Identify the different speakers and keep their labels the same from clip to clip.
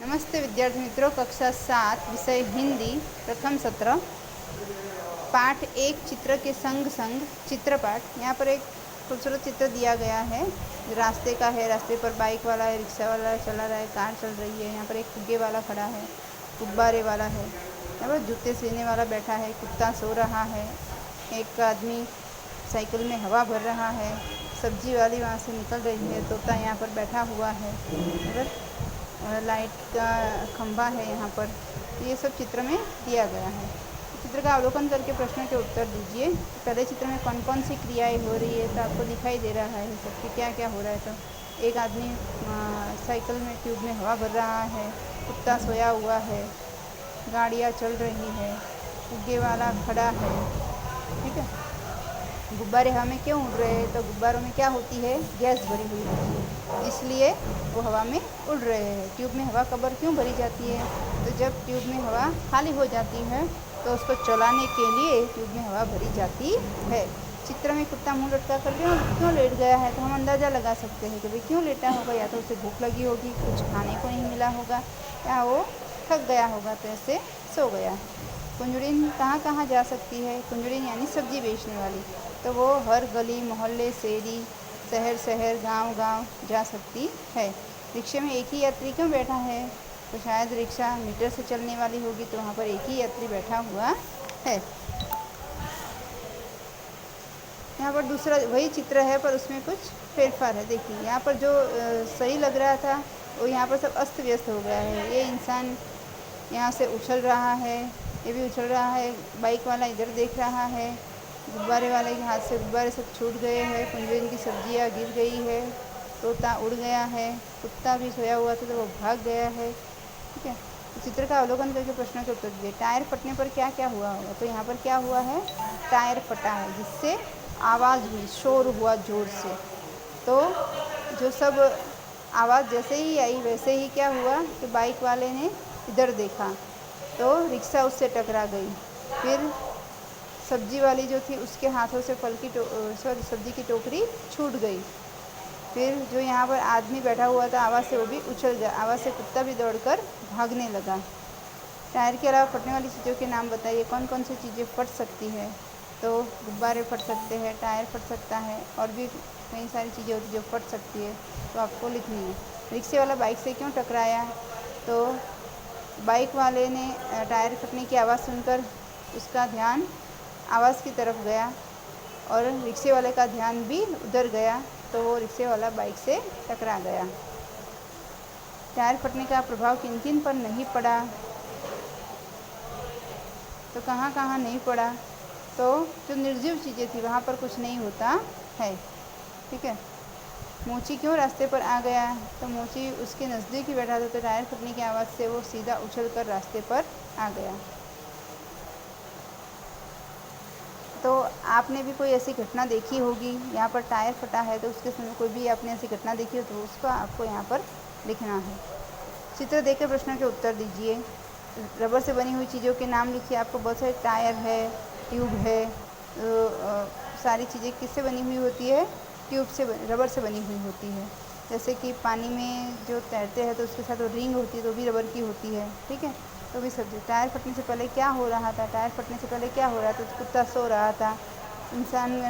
Speaker 1: नमस्ते विद्यार्थी मित्रों, कक्षा 7 विषय हिंदी प्रथम सत्र पाठ 1 चित्र के संग संग चित्रपाठ। यहाँ पर एक खूबसूरत चित्र दिया गया है। रास्ते का है, रास्ते पर बाइक वाला है, रिक्शा वाला चला रहा है, कार चल रही है। यहाँ पर एक फुग्गे वाला खड़ा है, गुब्बारे वाला है। यहाँ पर जूते सीने वाला बैठा है, कुत्ता सो रहा है, एक आदमी साइकिल में हवा भर रहा है, सब्जी वाली वहाँ से निकल रही है, तोता यहाँ पर बैठा हुआ है, लाइट का खंभा है यहाँ पर। ये सब चित्र में दिया गया है। चित्र का अवलोकन करके प्रश्न के उत्तर दीजिए। पहले चित्र में कौन कौन सी क्रियाएं हो रही है तो आपको दिखाई दे रहा है सबकी क्या क्या हो रहा है। तो एक आदमी साइकिल में ट्यूब में हवा भर रहा है, कुत्ता सोया हुआ है, गाड़ियाँ चल रही है, फुग्गे वाला खड़ा है। ठीक है। गुब्बारे हवा में क्यों उड़ रहे हैं? तो गुब्बारों में क्या होती है? गैस भरी हुई होती है, इसलिए वो हवा में उड़ रहे हैं। ट्यूब में हवा कबर क्यों भरी जाती है? तो जब ट्यूब में हवा खाली हो जाती है तो उसको चलाने के लिए ट्यूब में हवा भरी जाती है। चित्र में कुत्ता मुंह लटका कर क्यों लेट गया है? तो हम अंदाज़ा लगा सकते हैं कि भाई क्यों लेटा होगा। या तो उसे भूख लगी होगी, कुछ खाने को नहीं मिला होगा, या वो थक गया होगा तो ऐसे सो गया है। कुंजड़िन कहाँ कहाँ जा सकती है? कुंजड़िन यानी सब्जी बेचने वाली, तो वो हर गली मोहल्ले शेरी शहर शहर गांव गांव जा सकती है। रिक्शे में एक ही यात्री क्यों बैठा है? तो शायद रिक्शा मीटर से चलने वाली होगी, तो वहाँ पर एक ही यात्री बैठा हुआ है। यहाँ पर दूसरा वही चित्र है पर उसमें कुछ फेरफार है। देखिए यहाँ पर जो सही लग रहा था वो यहाँ पर सब अस्त व्यस्त हो गया है। ये इंसान यहाँ से उछल रहा है, ये भी उछल रहा है, बाइक वाला इधर देख रहा है, गुब्बारे वाले के हाथ से गुब्बारे सब छूट गए हैं, कुंजड़िन की सब्जियाँ गिर गई है, तोता उड़ गया है, कुत्ता भी सोया हुआ था तो वो भाग गया है। ठीक है। तो चित्र का अवलोकन करके प्रश्नों के उत्तर दिए। टायर फटने पर क्या क्या हुआ होगा? तो यहाँ पर क्या हुआ है? टायर फटा है, जिससे आवाज़ हुई, शोर हुआ ज़ोर से। तो जो सब आवाज़ जैसे ही आई वैसे ही क्या हुआ कि बाइक वाले ने इधर देखा तो रिक्शा उससे टकरा गई। फिर सब्जी वाली जो थी उसके हाथों से सब्जी की टोकरी छूट गई। फिर जो यहाँ पर आदमी बैठा हुआ था आवाज़ से वो भी उछल गया, आवाज़ से कुत्ता भी दौड़कर भागने लगा। टायर के अलावा फटने वाली चीज़ों के नाम बताइए। कौन कौन सी चीज़ें फट सकती है? तो गुब्बारे फट सकते हैं, टायर फट सकता है, और भी कई सारी चीज़ें होती जो फट सकती है, तो आपको लिखनी है। रिक्शे वाला बाइक से क्यों टकराया? तो बाइक वाले ने टायर फटने की आवाज़ सुनकर उसका ध्यान आवाज़ की तरफ गया और रिक्शे वाले का ध्यान भी उधर गया, तो वो रिक्शे वाला बाइक से टकरा गया। टायर फटने का प्रभाव किन किन पर नहीं पड़ा? तो कहाँ कहाँ नहीं पड़ा? तो जो निर्जीव चीज़ें थी वहाँ पर कुछ नहीं होता है। ठीक है। मोची क्यों रास्ते पर आ गया? तो मोची उसके नज़दीक ही बैठा था, तो टायर फटने की आवाज़ से वो सीधा उछल कर रास्ते पर आ गया। तो आपने भी कोई ऐसी घटना देखी होगी, यहाँ पर टायर फटा है, तो उसके समय कोई भी आपने ऐसी घटना देखी हो तो उसको आपको यहाँ पर लिखना है। चित्र देखकर प्रश्न के उत्तर दीजिए। रबर से बनी हुई चीज़ों के नाम लिखिए। आपको बहुत सारे टायर है, ट्यूब है, सारी चीज़ें किससे बनी हुई होती है? ट्यूब से रबर से बनी हुई होती है। जैसे कि पानी में जो तैरते हैं तो उसके साथ वो रिंग होती है तो भी रबर की होती है। ठीक है। तो भी सब टायर फटने से पहले क्या हो रहा था? टायर फटने से पहले क्या हो रहा था? तो कुत्ता सो रहा था, इंसान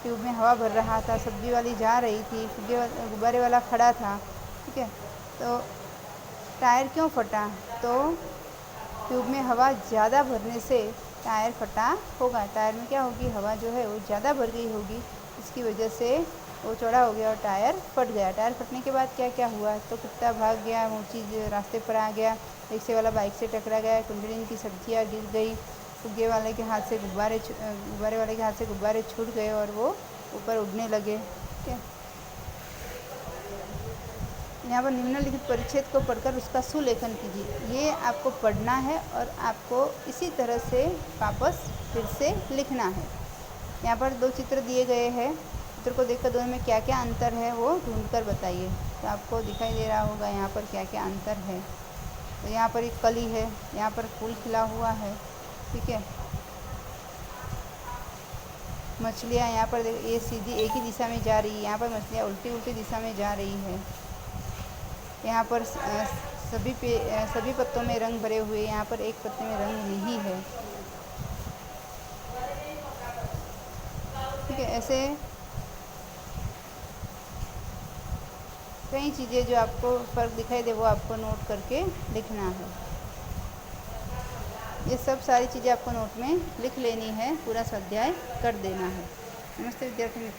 Speaker 1: ट्यूब में हवा भर रहा था, सब्जी वाली जा रही थी, गुब्बारे वाला खड़ा था। ठीक है। तो टायर क्यों फटा? तो ट्यूब में हवा ज़्यादा भरने से टायर फटा होगा। टायर में क्या होगी? हवा जो है वो ज़्यादा भर गई होगी, इसकी वजह से वो चौड़ा हो गया और टायर फट गया। टायर फटने के बाद क्या क्या हुआ? तो कुत्ता भाग गया, मोची रास्ते पर आ गया, रिक्शे वाला बाइक से टकरा गया, कुंजड़िन की सब्जियाँ गिर गई, फुग्गे वाले के हाथ से गुब्बारे वाले के हाथ से गुब्बारे छूट गए और वो ऊपर उड़ने लगे। ठीक है। यहाँ पर निम्नलिखित परिच्छेद को पढ़कर उसका सुलेखन कीजिए। ये आपको पढ़ना है और आपको इसी तरह से वापस फिर से लिखना है। यहाँ पर 2 चित्र दिए गए हैं। चित्र को देखकर दोनों में क्या क्या अंतर है वो ढूंढकर बताइए। तो आपको दिखाई दे रहा होगा यहाँ पर क्या क्या अंतर है। तो यहाँ पर एक कली है, यहाँ पर फूल खिला हुआ है। ठीक है। मछलियाँ यहाँ पर ये सीधी एक ही दिशा में जा रही है, यहाँ पर मछलियाँ उल्टी दिशा में जा रही है। यहाँ पर सभी पत्तों में रंग भरे हुए, यहाँ पर एक पत्ते में रंग नहीं है। ठीक है, ऐसे कई चीज़ें जो आपको फ़र्क दिखाई दे वो आपको नोट करके लिखना है। ये सब सारी चीज़ें आपको नोट में लिख लेनी है, पूरा स्वाध्याय कर देना है। नमस्ते विद्यार्थी मित्रों।